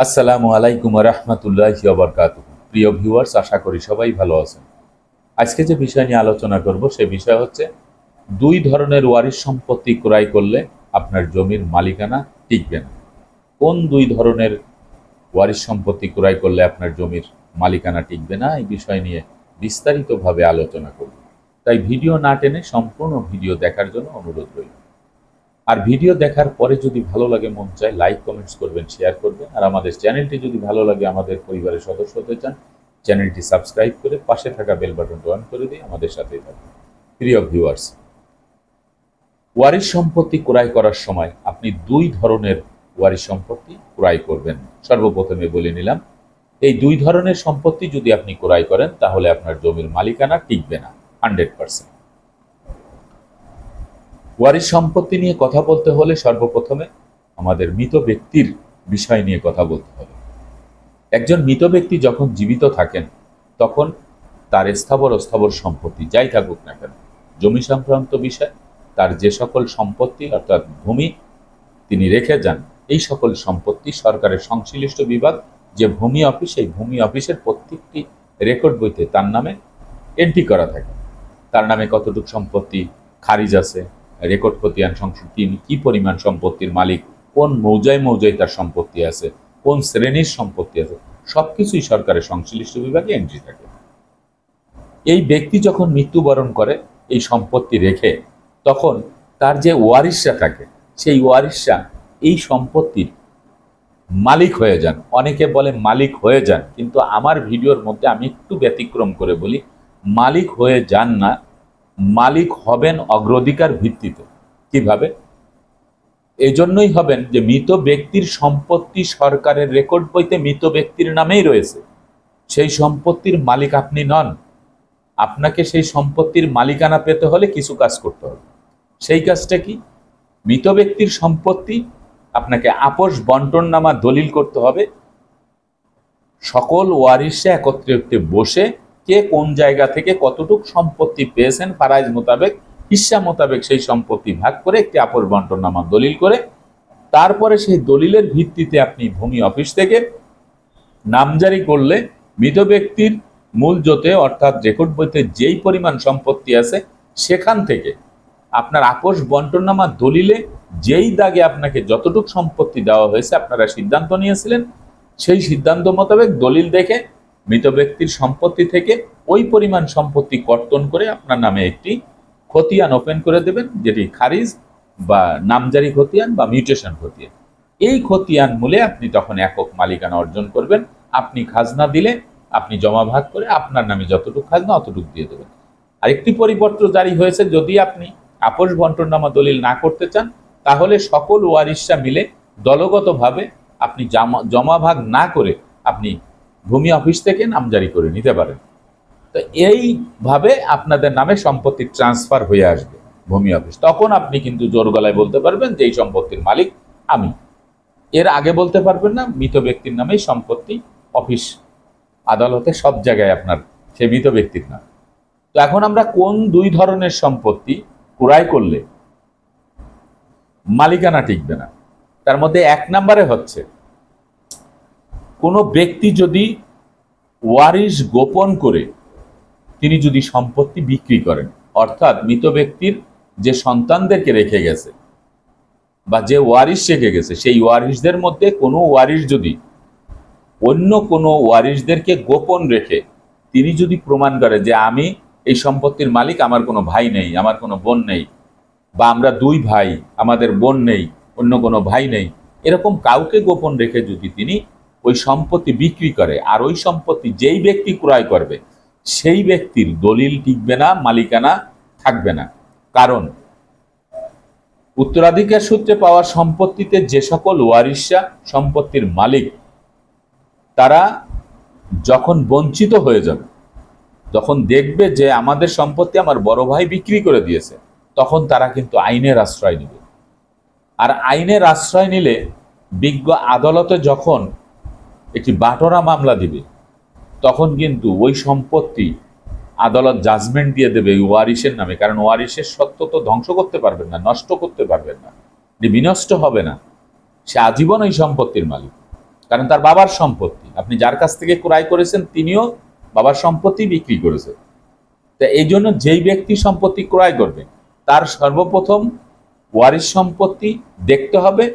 আসসালামু আলাইকুম রহমতুল্লাহি ওয়া বারাকাতুহু। প্রিয় ভিউয়ার্স, আশা করি সবাই ভালো আছেন। আজকে যে বিষয় নিয়ে আলোচনা করব সে বিষয় হচ্ছে দুই ধরনের ওয়ারিশ সম্পত্তি ক্রয় করলে আপনার জমির মালিকানা টিকবে না। কোন দুই ধরনের ওয়ারিশ সম্পত্তি ক্রয় করলে আপনার জমির মালিকানা টিকবে না, এই বিষয় নিয়ে বিস্তারিতভাবে আলোচনা করব। তাই ভিডিও না টেনে সম্পূর্ণ ভিডিও দেখার জন্য অনুরোধ রইল। আর ভিডিও দেখার পরে যদি ভালো লাগে, মন চায় লাইক কমেন্টস করবেন, শেয়ার করবেন। আর আমাদের চ্যানেলটি যদি ভালো লাগে, আমাদের পরিবারের সদস্য হতে চান, চ্যানেলটি সাবস্ক্রাইব করে পাশে থাকা বেল বাটনটি অন করে দিয়ে আমাদের সাথেই থাকবেন। প্রিয় ভিউয়ার্স, ওয়ারিশ সম্পত্তি ক্রয় করার সময় আপনি দুই ধরনের ওয়ারিশ সম্পত্তি ক্রয় করবেন। সর্বপ্রথমে বলে নিলাম, এই দুই ধরনের সম্পত্তি যদি আপনি ক্রয় করেন তাহলে আপনার জমির মালিকানা টিকবে না 100%। ওয়ারিশ সম্পত্তি নিয়ে কথা বলতে হলে সর্বপ্রথমে আমাদের মৃত ব্যক্তির বিষয় নিয়ে কথা বলতে হবে। একজন মৃত ব্যক্তি যখন জীবিত থাকেন তখন তার স্থাবর অস্থাবর সম্পত্তি যাই থাকুক না কেন, জমি সংক্রান্ত বিষয়, তার যে সকল সম্পত্তি অর্থাৎ ভূমি তিনি রেখে যান, এই সকল সম্পত্তি সরকারের সংশ্লিষ্ট বিভাগ যে ভূমি অফিস, এই ভূমি অফিসের প্রত্যেকটি রেকর্ড বইতে তার নামে এন্ট্রি করা থাকে। তার নামে কতটুকু সম্পত্তি খারিজ আছে, রেকর্ড খতিয়ান সংসদ, তিনি কি পরিমাণ সম্পত্তির মালিক, কোন মৌজায় মৌজায় তার সম্পত্তি আছে, কোন শ্রেণীর সম্পত্তি আছে, সবকিছুই সরকারের সংশ্লিষ্ট বিভাগে এন্ট্রি থাকে। এই ব্যক্তি যখন মৃত্যুবরণ করে এই সম্পত্তি রেখে, তখন তার যে ওয়ারিশরা থাকে সেই ওয়ারিশরা এই সম্পত্তির মালিক হয়ে যান। অনেকে বলে মালিক হয়ে যান, কিন্তু আমার ভিডিওর মধ্যে আমি একটু ব্যতিক্রম করে বলি, মালিক হয়ে যান না, মালিক হবেন অগ্রাধিকার ভিত্তিতে। কিভাবে? এই জন্যই হবেন যে মৃত ব্যক্তির সম্পত্তি সরকারের রেকর্ড বইতে মৃত ব্যক্তির নামেই রয়েছে, সেই সম্পত্তির মালিক আপনি নন। আপনাকে সেই সম্পত্তির মালিকানা পেতে হলে কিছু কাজ করতে হবে। সেই কাজটা কি? মৃত ব্যক্তির সম্পত্তি আপনাকে আপোষ বন্টননামা দলিল করতে হবে। সকল ওয়ারিশে একত্রে বসে কে কোন জায়গা থেকে কতটুকু সম্পত্তি পেয়েছেন, ফারাইজ মোতাবেক, হিস্সা মোতাবেক সেই সম্পত্তি ভাগ করে একটি আপোষ বন্টননামা দলিল করে, তারপরে সেই দলিলের ভিত্তিতে আপনি ভূমি অফিস থেকে নামজারি করলে মৃত ব্যক্তির মূল জোতে অর্থাৎ রেকর্ড বইতে যেই পরিমাণ সম্পত্তি আছে সেখান থেকে আপনার আপোষ বন্টননামা দলিলে যেই দাগে আপনাকে যতটুকু সম্পত্তি দেওয়া হয়েছে, আপনারা সিদ্ধান্ত নিয়েছিলেন, সেই সিদ্ধান্ত মোতাবেক দলিল দেখে মৃত ব্যক্তির সম্পত্তি থেকে ওই পরিমাণ সম্পত্তি কর্তন করে আপনার নামে একটি খতিয়ান ওপেন করে দেবেন, যেটি খারিজ বা নামজারি খতিয়ান বা মিউটেশন খতিয়ান। এই খতিয়ান মূলে আপনি তখন একক মালিকানা অর্জন করবেন। আপনি খাজনা দিলে আপনি জমা ভাগ করে আপনার নামে যতটুকু খাজনা অতটুকু দিয়ে দেবেন। আরেকটি পরিপত্র জারি হয়েছে, যদি আপনি আপোষ বন্টননামা দলিল না করতে চান তাহলে সকল ওয়ারিশরা মিলে দলগতভাবে আপনি জমা ভাগ না করে আপনি ভূমি অফিস থেকে নামজারি করে নিতে পারেন। তো এইভাবে আপনাদের নামে সম্পত্তি ট্রান্সফার হয়ে আসবে ভূমি অফিস। তখন আপনি কিন্তু জোর গলায় বলতে পারবেন যে এই সম্পত্তির মালিক আমি। এর আগে বলতে পারবেন না। মৃত ব্যক্তির নামেই সম্পত্তি, অফিস আদালতে সব জায়গায় আপনার সে মৃত ব্যক্তির নাম। তো এখন আমরা কোন দুই ধরনের সম্পত্তি ক্রয় করলে মালিকানা টিকবে না, তার মধ্যে এক নম্বরে হচ্ছে কোনো ব্যক্তি যদি ওয়ারিশ গোপন করে তিনি যদি সম্পত্তি বিক্রি করেন, অর্থাৎ মৃত ব্যক্তির যে সন্তানদেরকে রেখে গেছে বা যে ওয়ারিশ রেখে গেছে, সেই ওয়ারিশদের মধ্যে কোনো ওয়ারিশ যদি অন্য কোনো ওয়ারিশদেরকে গোপন রেখে তিনি যদি প্রমাণ করে যে আমি এই সম্পত্তির মালিক, আমার কোনো ভাই নেই, আমার কোনো বোন নেই, বা আমরা দুই ভাই, আমাদের বোন নেই, অন্য কোনো ভাই নেই, এরকম কাউকে গোপন রেখে যদি তিনি ওই সম্পত্তি বিক্রি করে, আর ওই সম্পত্তি যেই ব্যক্তি ক্রয় করবে সেই ব্যক্তির দলিল টিকবে না, মালিকানা থাকবে না। কারণ উত্তরাধিকার সূত্রে পাওয়া সম্পত্তিতে যে সকল ওয়ারিশরা সম্পত্তির মালিক, তারা যখন বঞ্চিত হয়ে যাবে, যখন দেখবে যে আমাদের সম্পত্তি আমার বড় ভাই বিক্রি করে দিয়েছে, তখন তারা কিন্তু আইনের আশ্রয় নেবে। আর আইনের আশ্রয় নিলে বিজ্ঞ আদালতে যখন একটি বাটোয়ারা মামলা দিবে, তখন কিন্তু ওই সম্পত্তি আদালত জাজমেন্ট দিয়ে দেবে ওয়ারিশের নামে। কারণ ওয়ারিশের সত্য তো ধ্বংস করতে পারবেন না, নষ্ট করতে পারবেন না, বিনষ্ট হবে না, সে আজীবন ওই সম্পত্তির মালিক। কারণ তার বাবার সম্পত্তি, আপনি যার কাছ থেকে ক্রয় করেছেন তিনিও বাবার সম্পত্তি বিক্রি করেছেন। তা এই জন্য যেই ব্যক্তি সম্পত্তি ক্রয় করবে তার সর্বপ্রথম ওয়ারিশ সম্পত্তি দেখতে হবে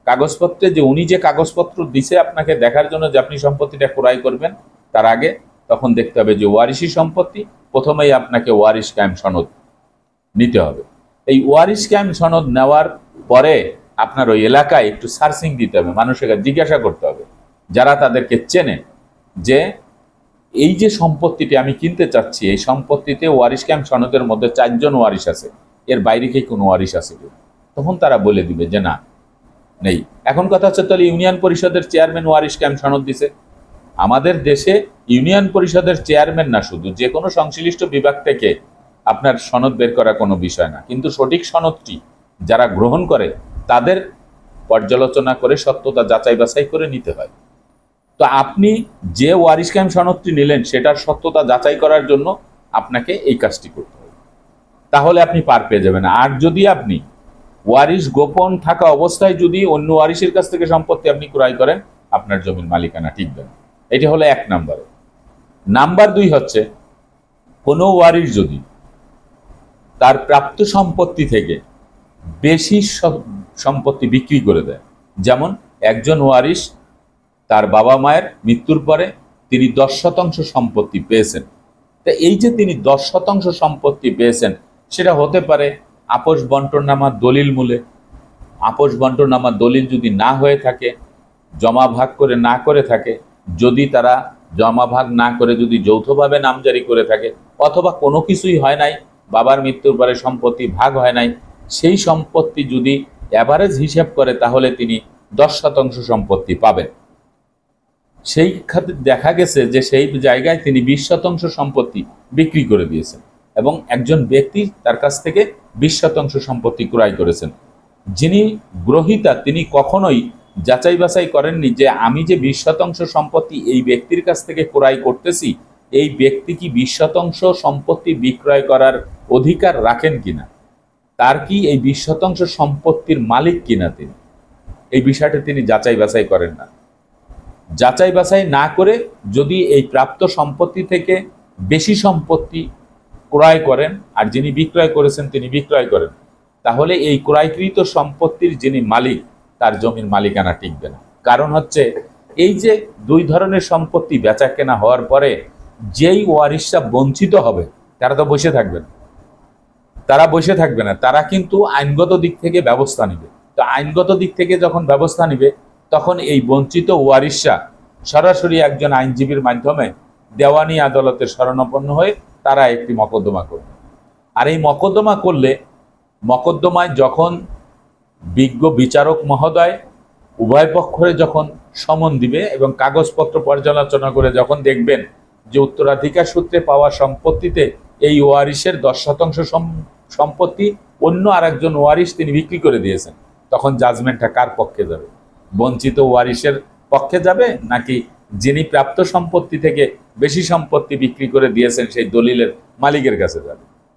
কাগজপত্রে, যে উনি যে কাগজপত্র দিছে আপনাকে দেখার জন্য যে আপনি সম্পত্তিটা ক্রয় করবেন, তার আগে তখন দেখতে হবে যে ওয়ারিশি সম্পত্তি। প্রথমেই আপনাকে ওয়ারিশ কায়েম সনদ নিতে হবে। এই ওয়ারিশ কায়েম সনদ নেওয়ার পরে আপনার ওই এলাকায় একটু সার্চিং দিতে হবে, মানুষের জিজ্ঞাসা করতে হবে যারা তাদেরকে চেনে যে এই যে সম্পত্তিটি আমি কিনতে চাচ্ছি, এই সম্পত্তিতে ওয়ারিশ কায়েম সনদের মধ্যে 4 জন ওয়ারিশ আছে, এর বাইরে কি কোনো ওয়ারিশ আছে কি? তখন তারা বলে দিবে যে না, নেই। এখন কথা হচ্ছে, তাহলে ইউনিয়ন পরিষদের চেয়ারম্যান ওয়ারিশ কায়েম সনদ দিছে। আমাদের দেশে ইউনিয়ন পরিষদের চেয়ারম্যান না, শুধু যে কোনো সংশ্লিষ্ট বিভাগ থেকে আপনার সনদ বের করা কোনো বিষয় না, কিন্তু সঠিক সনদটি যারা গ্রহণ করে তাদের পর্যালোচনা করে সত্যতা যাচাই বাছাই করে নিতে হয়। তো আপনি যে ওয়ারিশ কায়েম সনদটি নিলেন সেটার সত্যতা যাচাই করার জন্য আপনাকে এই কাজটি করতে হবে, তাহলে আপনি পার পেয়ে যাবেন। আর যদি আপনি ওয়ারিশ গোপন থাকা অবস্থায় যদি অন্য ওয়ারিশের কাছ থেকে সম্পত্তি আপনি ক্রয় করেন, আপনার জমির মালিকানা টিকবে না। এটি হলো 1 নম্বরে। নাম্বার 2 হচ্ছে, কোনো ওয়ারিশ যদি তার প্রাপ্ত সম্পত্তি থেকে বেশি সম্পত্তি বিক্রি করে দেয়, যেমন একজন ওয়ারিশ তার বাবা মায়ের মৃত্যুর পরে তিনি 10% সম্পত্তি পেয়েছেন। তা এই যে তিনি 10% সম্পত্তি পেয়েছেন, সেটা হতে পারে আপোষ বন্টননামার দলিল মূলে। আপোষ বন্টননামার দলিল যদি না হয়ে থাকে, জমা ভাগ করে না করে থাকে, যদি তারা জমা ভাগ না করে যদি যৌথভাবে নামজারি করে থাকে, অথবা কোনো কিছুই হয় নাই, বাবার মৃত্যুর পরে সম্পত্তি ভাগ হয় নাই, সেই সম্পত্তি যদি অ্যাভারেজ হিসাব করে তাহলে তিনি 10% সম্পত্তি পাবেন। সেই খাতে দেখা গেছে যে সেই জায়গায় তিনি 20% সম্পত্তি বিক্রি করে দিয়েছেন এবং একজন ব্যক্তি তার কাছ থেকে 20% সম্পত্তি ক্রয় করেছেন। যিনি গ্রহীতা তিনি কখনোই যাচাই বাছাই করেননি যে আমি যে 20% সম্পত্তি এই ব্যক্তির কাছ থেকে ক্রয় করতেছি, এই ব্যক্তি কি 20% সম্পত্তি বিক্রয় করার অধিকার রাখেন কিনা, তার কি এই 20% সম্পত্তির মালিক কিনা তিনি, এই বিষয়টা তিনি যাচাই বাছাই করেন না। যাচাই বাছাই না করে যদি এই প্রাপ্ত সম্পত্তি থেকে বেশি সম্পত্তি ক্রয় করেন আর যিনি বিক্রয় করেছেন তিনি বিক্রয় করেন, তাহলে এই ক্রয়কৃত সম্পত্তির যিনি মালিক তার জমির মালিকানা টিকবে না। কারণ হচ্ছে এই যে 2 ধরনের সম্পত্তি বেচা কেনা হওয়ার পরে যেই ওয়ারিশরা বঞ্চিত হবে তারা তো বসে থাকবে না, তারা কিন্তু আইনগত দিক থেকে ব্যবস্থা নেবে। তো আইনগত দিক থেকে যখন ব্যবস্থা নেবে তখন এই বঞ্চিত ওয়ারিশরা সরাসরি একজন আইনজীবীর মাধ্যমে দেওয়ানি আদালতের শরণাপন্ন হয়ে তারা একটি মকদ্দমা করবে। আর এই মকদ্দমা করলে মকদ্দমায় যখন বিজ্ঞ বিচারক মহোদয় উভয় পক্ষে যখন সমন দিবে এবং কাগজপত্র পর্যালোচনা করে যখন দেখবেন যে উত্তরাধিকার সূত্রে পাওয়া সম্পত্তিতে এই ওয়ারিশের 10% সম্পত্তি অন্য আরেকজন ওয়ারিশ তিনি বিক্রি করে দিয়েছেন, তখন জাজমেন্টটা কার পক্ষে যাবে? বঞ্চিত ওয়ারিশের পক্ষে যাবে নাকি যিনি প্রাপ্ত সম্পত্তি থেকে বেশি সম্পত্তি বিক্রি করে দিয়েছেন সেই দলিলের মালিকের কাছে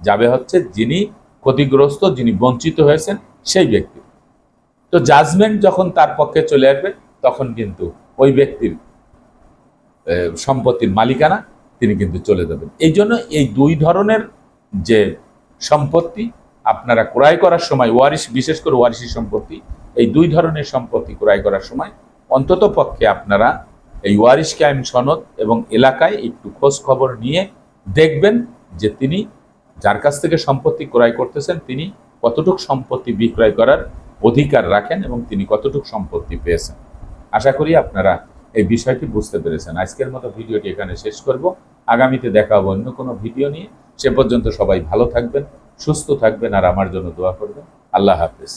যাবে হচ্ছে যিনি ক্ষতিগ্রস্ত, যিনি বঞ্চিত হয়েছেন সেই ব্যক্তি। তো জাজমেন্ট যখন তার পক্ষে চলে আসবে তখন কিন্তু ওই ব্যক্তির সম্পত্তির মালিকানা তিনি কিন্তু চলে যাবেন। এই জন্য এই 2 ধরনের যে সম্পত্তি আপনারা ক্রয় করার সময় ওয়ারিশ, বিশেষ করে ওয়ারিশি সম্পত্তি, এই 2 ধরনের সম্পত্তি ক্রয় করার সময় অন্তত পক্ষে আপনারা এই ওয়ারিশ কায়েম সনদ এবং এলাকায় একটু খোঁজ খবর নিয়ে দেখবেন যে তিনি যার কাছ থেকে সম্পত্তি ক্রয় করতেছেন তিনি কতটুকু সম্পত্তি বিক্রয় করার অধিকার রাখেন এবং তিনি কতটুকু সম্পত্তি পেয়েছেন। আশা করি আপনারা এই বিষয়টি বুঝতে পেরেছেন। আজকের মতো ভিডিওটি এখানে শেষ করব। আগামীতে দেখা হবে অন্য কোনো ভিডিও নিয়ে। সে পর্যন্ত সবাই ভালো থাকবেন, সুস্থ থাকবেন আর আমার জন্য দোয়া করবেন। আল্লাহ হাফেজ।